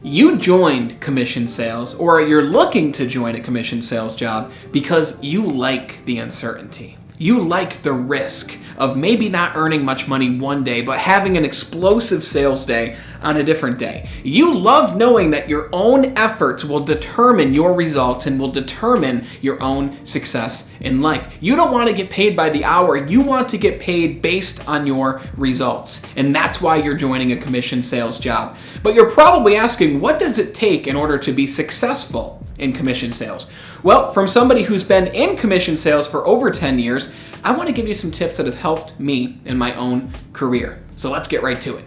You joined commission sales, or you're looking to join a commission sales job because you like the uncertainty. You like the risk of maybe not earning much money one day, but having an explosive sales day on a different day. You love knowing that your own efforts will determine your results and will determine your own success in life. You don't want to get paid by the hour. You want to get paid based on your results. And that's why you're joining a commission sales job. But you're probably asking, what does it take in order to be successful in commission sales? Well, from somebody who's been in commission sales for over 10 years, I want to give you some tips that have helped me in my own career. So let's get right to it.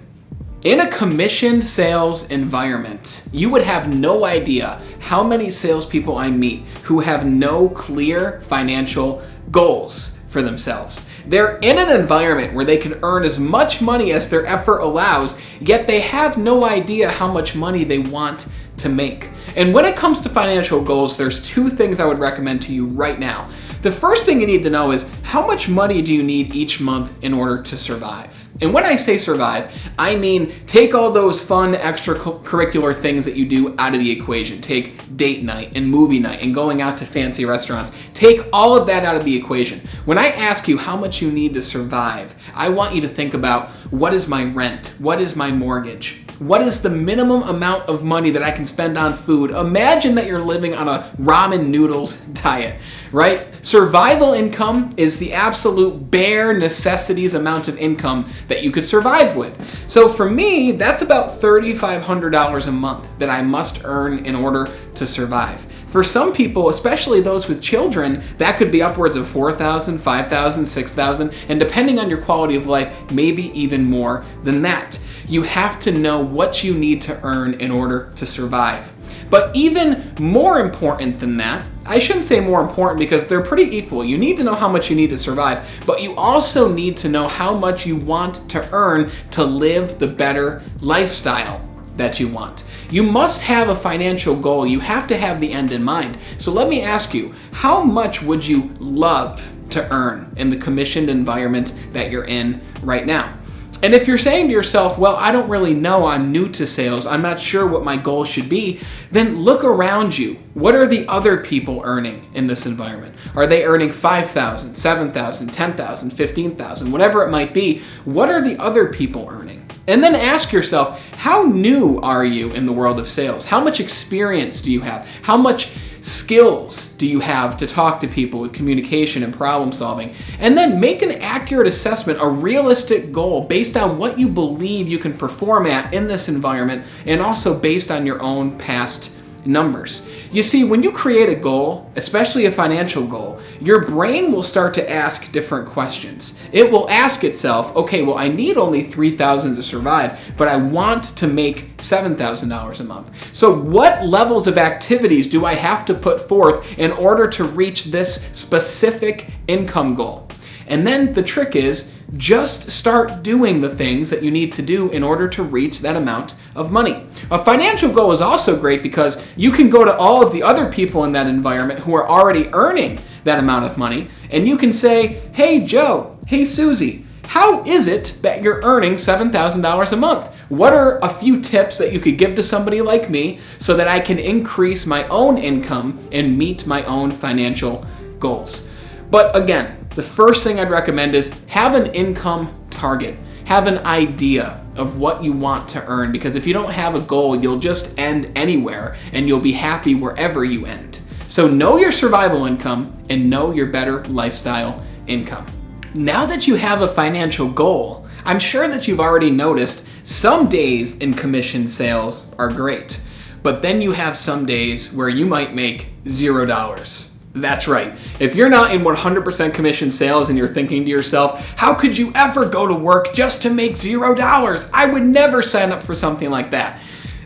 In a commissioned sales environment, you would have no idea how many salespeople I meet who have no clear financial goals for themselves. They're in an environment where they can earn as much money as their effort allows, yet they have no idea how much money they want to make. And when it comes to financial goals, there's two things I would recommend to you right now. The first thing you need to know is, how much money do you need each month in order to survive? And when I say survive, I mean take all those fun extracurricular things that you do out of the equation. Take date night and movie night and going out to fancy restaurants. Take all of that out of the equation. When I ask you how much you need to survive, I want you to think about, what is my rent? What is my mortgage? What is the minimum amount of money that I can spend on food? Imagine that you're living on a ramen noodles diet, right? Survival income is the absolute bare necessities amount of income that you could survive with. So for me, that's about $3,500 a month that I must earn in order to survive. For some people, especially those with children, that could be upwards of $4,000, $5,000, $6,000, and depending on your quality of life, maybe even more than that. You have to know what you need to earn in order to survive. But even more important than that, I shouldn't say more important because they're pretty equal. You need to know how much you need to survive, but you also need to know how much you want to earn to live the better lifestyle that you want. You must have a financial goal. You have to have the end in mind. So let me ask you, how much would you love to earn in the commissioned environment that you're in right now? And if you're saying to yourself, well, I don't really know, I'm new to sales, I'm not sure what my goal should be, then look around you. What are the other people earning in this environment? Are they earning $5,000, $7,000, $10,000, $15,000, whatever it might be? What are the other people earning? And then ask yourself, how new are you in the world of sales? How much experience do you have? How much skills do you have to talk to people with communication and problem solving? And then make an accurate assessment, a realistic goal based on what you believe you can perform at in this environment, and also based on your own past numbers. You see, when you create a goal, especially a financial goal, your brain will start to ask different questions. It will ask itself, okay, well, I need only $3,000 to survive, but I want to make $7,000 a month. So what levels of activities do I have to put forth in order to reach this specific income goal? And then the trick is, just start doing the things that you need to do in order to reach that amount of money. A financial goal is also great because you can go to all of the other people in that environment who are already earning that amount of money, and you can say, hey Joe, hey Susie, how is it that you're earning $7,000 a month? What are a few tips that you could give to somebody like me so that I can increase my own income and meet my own financial goals? But again, the first thing I'd recommend is have an income target. Have an idea of what you want to earn, because if you don't have a goal, you'll just end anywhere and you'll be happy wherever you end. So know your survival income and know your better lifestyle income. Now that you have a financial goal, I'm sure that you've already noticed some days in commission sales are great, but then you have some days where you might make $0. That's right. If you're not in 100% commission sales and you're thinking to yourself, how could you ever go to work just to make $0? I would never sign up for something like that.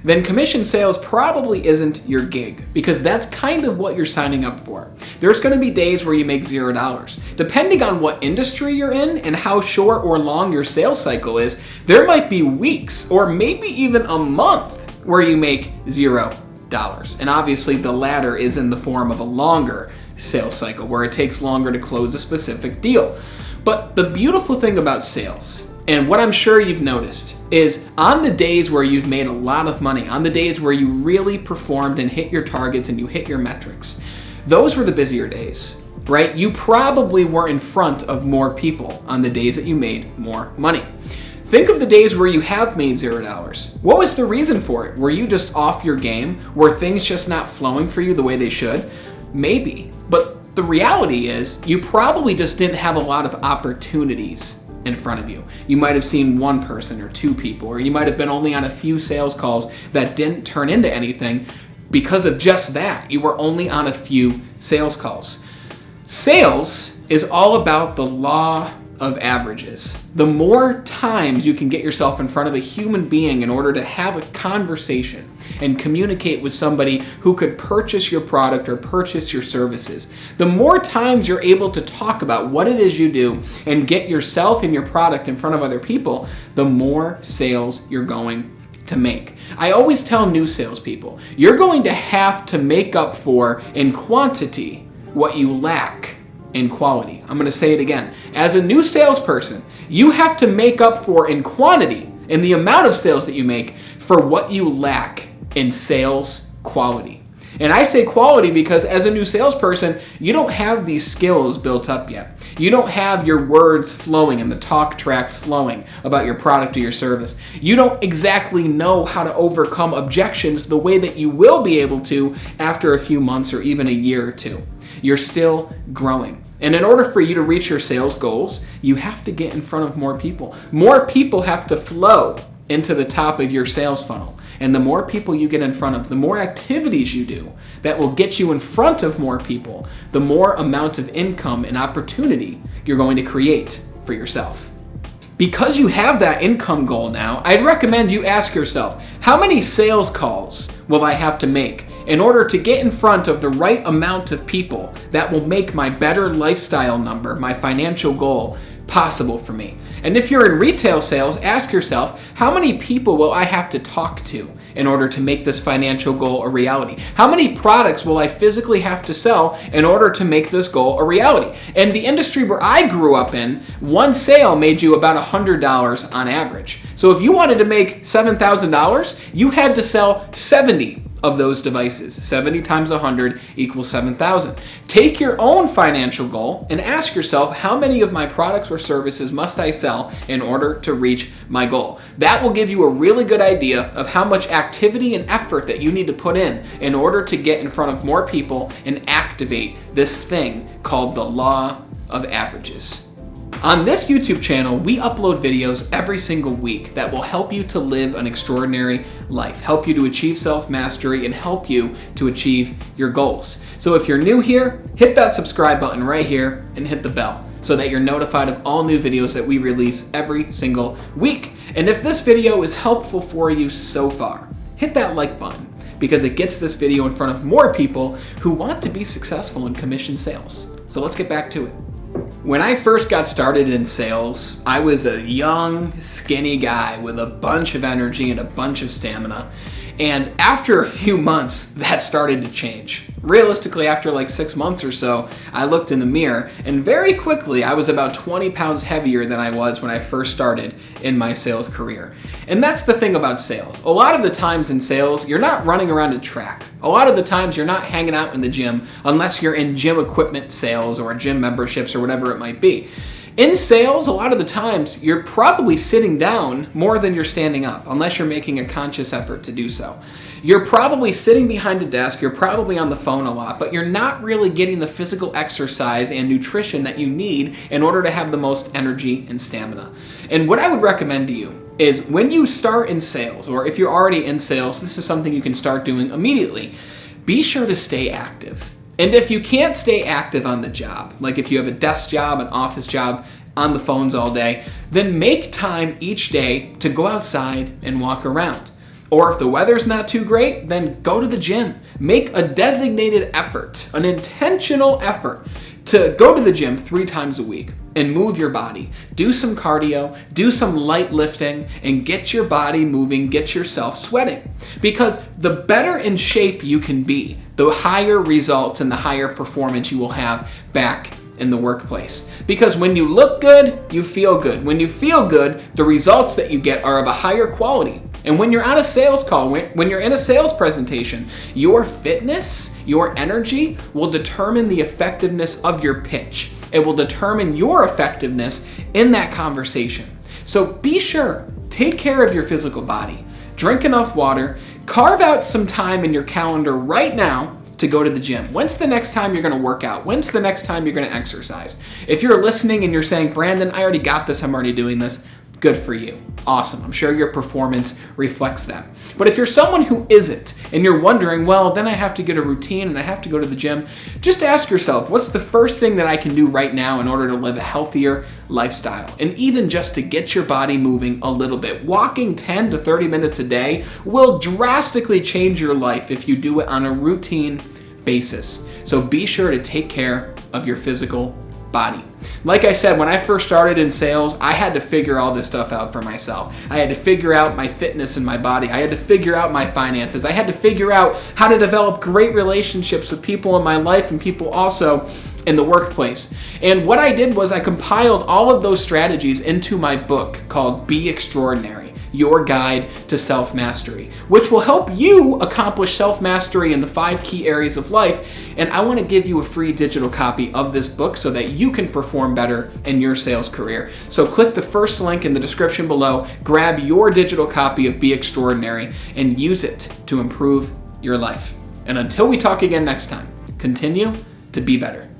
Then commission sales probably isn't your gig, because that's kind of what you're signing up for. There's going to be days where you make $0. Depending on what industry you're in and how short or long your sales cycle is, there might be weeks or maybe even a month where you make $0. And obviously the latter is in the form of a longer sales cycle where it takes longer to close a specific deal. But the beautiful thing about sales And what I'm sure you've noticed is on the days where you've made a lot of money, on the days where you really performed and hit your targets and you hit your metrics, those were the busier days, right? You probably were in front of more people on the days that you made more money. Think of the days where you have made $0. What was the reason for it? Were you just off your game? Were things just not flowing for you the way they should? Maybe. But the reality is you probably just didn't have a lot of opportunities in front of you. You might have seen one person or two people, or you might have been only on a few sales calls that didn't turn into anything because of just that. You were only on a few sales calls. Sales is all about the law of averages. The more times you can get yourself in front of a human being in order to have a conversation and communicate with somebody who could purchase your product or purchase your services, the more times you're able to talk about what it is you do and get yourself and your product in front of other people, the more sales you're going to make. I always tell new salespeople, you're going to have to make up for in quantity what you lack in quality. I'm going to say it again. As a new salesperson, you have to make up for in quantity, in the amount of sales that you make, for what you lack in sales quality. And I say quality because as a new salesperson, you don't have these skills built up yet. You don't have your words flowing and the talk tracks flowing about your product or your service. You don't exactly know how to overcome objections the way that you will be able to after a few months or even a year or two. You're still growing. And in order for you to reach your sales goals, you have to get in front of more people. More people have to flow into the top of your sales funnel. And the more people you get in front of, the more activities you do that will get you in front of more people, the more amount of income and opportunity you're going to create for yourself. Because you have that income goal now, I'd recommend you ask yourself, how many sales calls will I have to make in order to get in front of the right amount of people that will make my better lifestyle number, my financial goal, possible for me? And if you're in retail sales, ask yourself, how many people will I have to talk to in order to make this financial goal a reality? How many products will I physically have to sell in order to make this goal a reality? And the industry where I grew up in, one sale made you about $100 on average. So if you wanted to make $7,000, you had to sell 70 of those devices. 70 times 100 equals 7,000. Take your own financial goal and ask yourself, how many of my products or services must I sell in order to reach my goal? That will give you a really good idea of how much activity and effort that you need to put in order to get in front of more people and activate this thing called the law of averages. On this YouTube channel, we upload videos every single week that will help you to live an extraordinary life, help you to achieve self-mastery, and help you to achieve your goals. So if you're new here, hit that subscribe button right here and hit the bell so that you're notified of all new videos that we release every single week. And if this video is helpful for you so far, hit that like button because it gets this video in front of more people who want to be successful in commission sales. So let's get back to it. When I first got started in sales, I was a young, skinny guy with a bunch of energy and a bunch of stamina. And after a few months, that started to change. Realistically, after like 6 months or so, I looked in the mirror and very quickly I was about 20 pounds heavier than I was when I first started in my sales career. And that's the thing about sales. A lot of the times in sales, you're not running around a track. A lot of the times you're not hanging out in the gym unless you're in gym equipment sales or gym memberships or whatever it might be. In sales, a lot of the times, you're probably sitting down more than you're standing up, unless you're making a conscious effort to do so. You're probably sitting behind a desk, you're probably on the phone a lot, but you're not really getting the physical exercise and nutrition that you need in order to have the most energy and stamina. And what I would recommend to you is when you start in sales, or if you're already in sales, this is something you can start doing immediately. Be sure to stay active. And if you can't stay active on the job, like if you have a desk job, an office job, on the phones all day, then make time each day to go outside and walk around. Or if the weather's not too great, then go to the gym. Make a designated effort, an intentional effort to go to the gym 3 times a week and move your body. Do some cardio, do some light lifting, and get your body moving, get yourself sweating. Because the better in shape you can be, the higher results and the higher performance you will have back in the workplace. Because when you look good, you feel good. When you feel good, the results that you get are of a higher quality. And when you're on a sales call, when you're in a sales presentation, your fitness, your energy will determine the effectiveness of your pitch. It will determine your effectiveness in that conversation. So be sure, take care of your physical body. Drink enough water. Carve out some time in your calendar right now to go to the gym. When's the next time you're going to work out? When's the next time you're going to exercise? If you're listening and you're saying, Brandon, I already got this, I'm already doing this, good for you. Awesome. I'm sure your performance reflects that. But if you're someone who isn't, and you're wondering, well, then I have to get a routine and I have to go to the gym, just ask yourself, what's the first thing that I can do right now in order to live a healthier lifestyle? And even just to get your body moving a little bit. Walking 10 to 30 minutes a day will drastically change your life if you do it on a routine basis. So be sure to take care of your physical body. Like I said, when I first started in sales, I had to figure all this stuff out for myself. I had to figure out my fitness and my body. I had to figure out my finances. I had to figure out how to develop great relationships with people in my life and people also in the workplace. And what I did was I compiled all of those strategies into my book called Be Extraordinary: Your Guide to Self-Mastery, which will help you accomplish self-mastery in the 5 key areas of life. And I want to give you a free digital copy of this book so that you can perform better in your sales career. So click the first link in the description below, grab your digital copy of Be Extraordinary, and use it to improve your life. And until we talk again next time, continue to be better.